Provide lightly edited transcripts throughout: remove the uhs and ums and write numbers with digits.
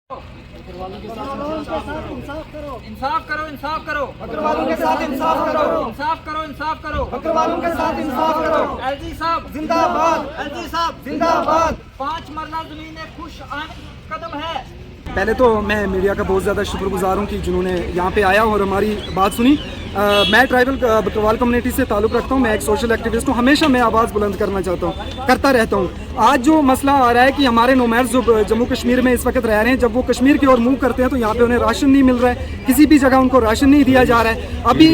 इंसाफ करो, इंसाफ करो, बकरवालों के साथ इंसाफ करो, इंसाफ करो, इंसाफ करो। बकरवालों के साथ इंसाफ करो। एलजी साहब जिंदाबाद, एलजी साहब जिंदाबाद। 5 मरला जमीन खुश कदम है। पहले तो मैं मीडिया का बहुत ज़्यादा शुक्रगुजार हूँ कि जिन्होंने यहाँ पे आया और हमारी बात सुनी। मैं ट्राइबल बकरवाल कम्युनिटी से ताल्लुक़ रखता हूँ। मैं एक सोशल एक्टिविस्ट हूँ। हमेशा मैं आवाज़ बुलंद करना चाहता हूँ, करता रहता हूँ। आज जो मसला आ रहा है कि हमारे नोमैड्स जो जम्मू कश्मीर में इस वक्त रह रहे हैं, जब वो कश्मीर की ओर मूव करते हैं तो यहाँ पे उन्हें राशन नहीं मिल रहा है, किसी भी जगह उनको राशन नहीं दिया जा रहा है। अभी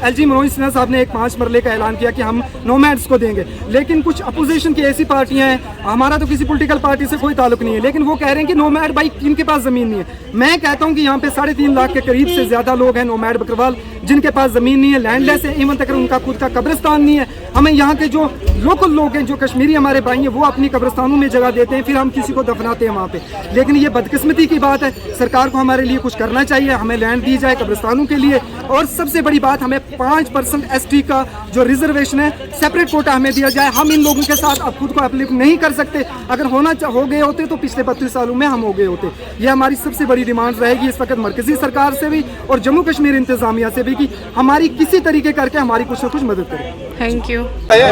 एलजी मनोज सिन्हा साहब ने एक 5 मरले का ऐलान किया कि हम नोमैड्स को देंगे, लेकिन कुछ अपोजिशन की ऐसी पार्टियाँ हैं, हमारा तो किसी पोलिटिकल पार्टी से कोई ताल्लुक नहीं है, लेकिन वो कह रहे हैं कि नोमैड भाई इनके पास ज़मीन नहीं है। मैं कहता हूँ कि यहाँ पे 3.5 लाख के करीब से ज़्यादा लोग हैं नोमैड बकरवाल जिनके पास ज़मीन नहीं है, लैंडलेस है, इवन तक उनका खुद का कब्रिस्तान नहीं है। हमें यहाँ के जो लोकल लोग हैं, जो कश्मीरी हमारे भाई हैं, वो अपनी कब्रिस्तानों में जगह देते हैं, फिर हम किसी को दफनाते हैं वहाँ पे। लेकिन ये बदकिस्मती की बात है। सरकार को हमारे लिए कुछ करना चाहिए, हमें लैंड दी जाए कब्रिस्तानों के लिए। और सबसे बड़ी बात, हमें 5% ST का जो रिजर्वेशन है, सेपरेट कोटा हमें दिया जाए। हम इन लोगों के साथ अब खुद को अपलिफ्ट नहीं कर सकते। अगर हो गए होते तो पिछले 32 सालों में हम हो गए होते। ये हमारी सबसे बड़ी डिमांड रहेगी इस वक्त मरकजी सरकार से भी और जम्मू कश्मीर इंतजामिया से भी कि हमारी किसी तरीके करके हमारी कुछ ना कुछ मदद करें। Thank you.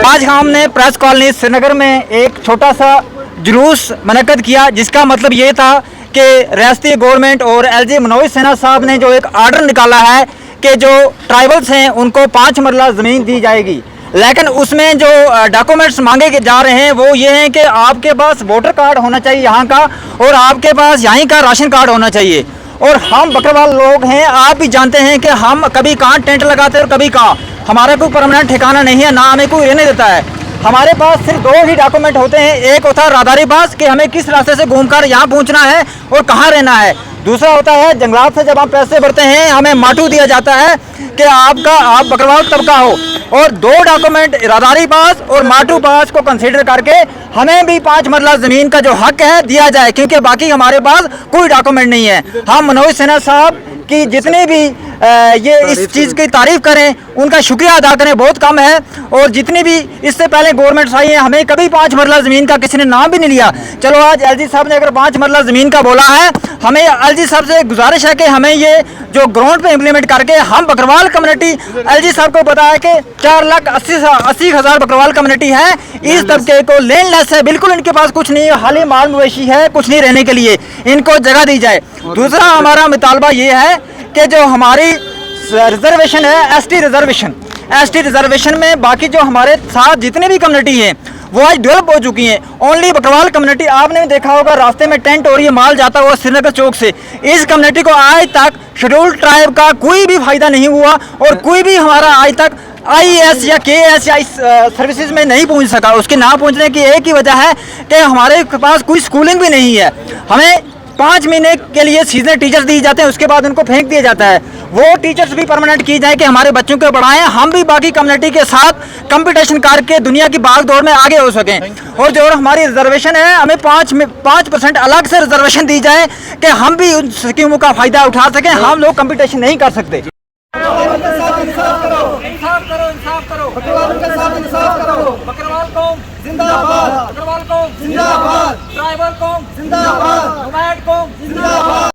आज हमने प्रेस कॉलोनी श्रीनगर में एक छोटा सा जुलूस मुनक्कद किया, जिसका मतलब ये था कि रियासती गवर्नमेंट और एलजी मनोज सिन्हा साहब ने जो एक आर्डर निकाला है कि जो ट्राइबल्स हैं उनको 5 मरला ज़मीन दी जाएगी, लेकिन उसमें जो डॉक्यूमेंट्स मांगे जा रहे हैं वो ये हैं कि आपके पास वोटर कार्ड होना चाहिए यहाँ का, और आपके पास यहीं का राशन कार्ड होना चाहिए। और हम बकरवाल लोग हैं, आप भी जानते हैं कि हम कभी कहाँ टेंट लगाते हैं और कभी कहाँ, हमारा कोई परमानेंट ठिकाना नहीं है, ना हमें कोई रहने देता है। हमारे पास सिर्फ 2 ही डॉक्यूमेंट होते हैं। एक होता है राहदारी पास कि हमें किस रास्ते से घूमकर यहाँ पहुँचना है और कहाँ रहना है। दूसरा होता है जंगलात से जब हम पैसे भरते हैं हमें माटू दिया जाता है कि आप बकरवाल तबका हो। और 2 डॉक्यूमेंट राहदारी पास और माटू पास को कंसीडर करके हमें भी 5 मरला ज़मीन का जो हक है दिया जाए, क्योंकि बाकी हमारे पास कोई डॉक्यूमेंट नहीं है। हम मनोज सिन्हा साहब की जितने भी ये इस चीज़ की तारीफ़ करें, उनका शुक्रिया अदा करें, बहुत कम है। और जितनी भी इससे पहले गवर्नमेंट्स आई हैं, हमें कभी 5 मरला ज़मीन का किसी ने नाम भी नहीं लिया। चलो आज एलजी साहब ने अगर 5 मरला ज़मीन का बोला है, हमें एलजी साहब से गुजारिश है कि हमें ये जो ग्राउंड पे इम्प्लीमेंट करके हम बकरवाल कम्युनिटी, एलजी साहब को पता है कि 4,80,000 बकरवाल कम्युनिटी है, इस तबके को लैंडलेस है, बिल्कुल इनके पास कुछ नहीं है, खाली माल मवेशी है, कुछ नहीं रहने के लिए, इनको जगह दी जाए। दूसरा हमारा मुतालबा ये है कि जो हमारी रिजर्वेशन है, एसटी रिजर्वेशन में बाकी जो हमारे साथ जितने भी कम्युनिटी हैं वो आज डेवलप हो चुकी हैं। ओनली बकरवाल कम्युनिटी, आपने देखा होगा रास्ते में टेंट और ये माल जाता हुआ श्रीनगर चौक से, इस कम्युनिटी को आज तक शेड्यूल्ड ट्राइब का कोई भी फायदा नहीं हुआ और कोई भी हमारा आज तक IAS या KAS या इस सर्विसेज में नहीं पहुंच सका। उसके ना पहुंचने की एक ही वजह है कि हमारे पास कोई स्कूलिंग भी नहीं है। हमें 5 महीने के लिए सीजनल टीचर्स दिए जाते हैं, उसके बाद उनको फेंक दिया जाता है। वो टीचर्स भी परमानेंट की जाए कि हमारे बच्चों को पढ़ाएं, हम भी बाकी कम्युनिटी के साथ कंपटीशन करके दुनिया की भाग दौड़ में आगे हो सकें। और जो हमारी रिजर्वेशन है, हमें 5% अलग से रिजर्वेशन दी जाए कि हम भी उन स्कीमों का फायदा उठा सकें। हम लोग कंपटीशन नहीं कर सकते। इंसाफ करो, इंसाफ करो, बकरवालों के साथ इंसाफ करो। बकरवाल कौम जिंदाबाद, बकरवाल कौम जिंदाबाद, ट्राइबल कौम जिंदाबाद, नोमैड कौम जिंदाबाद।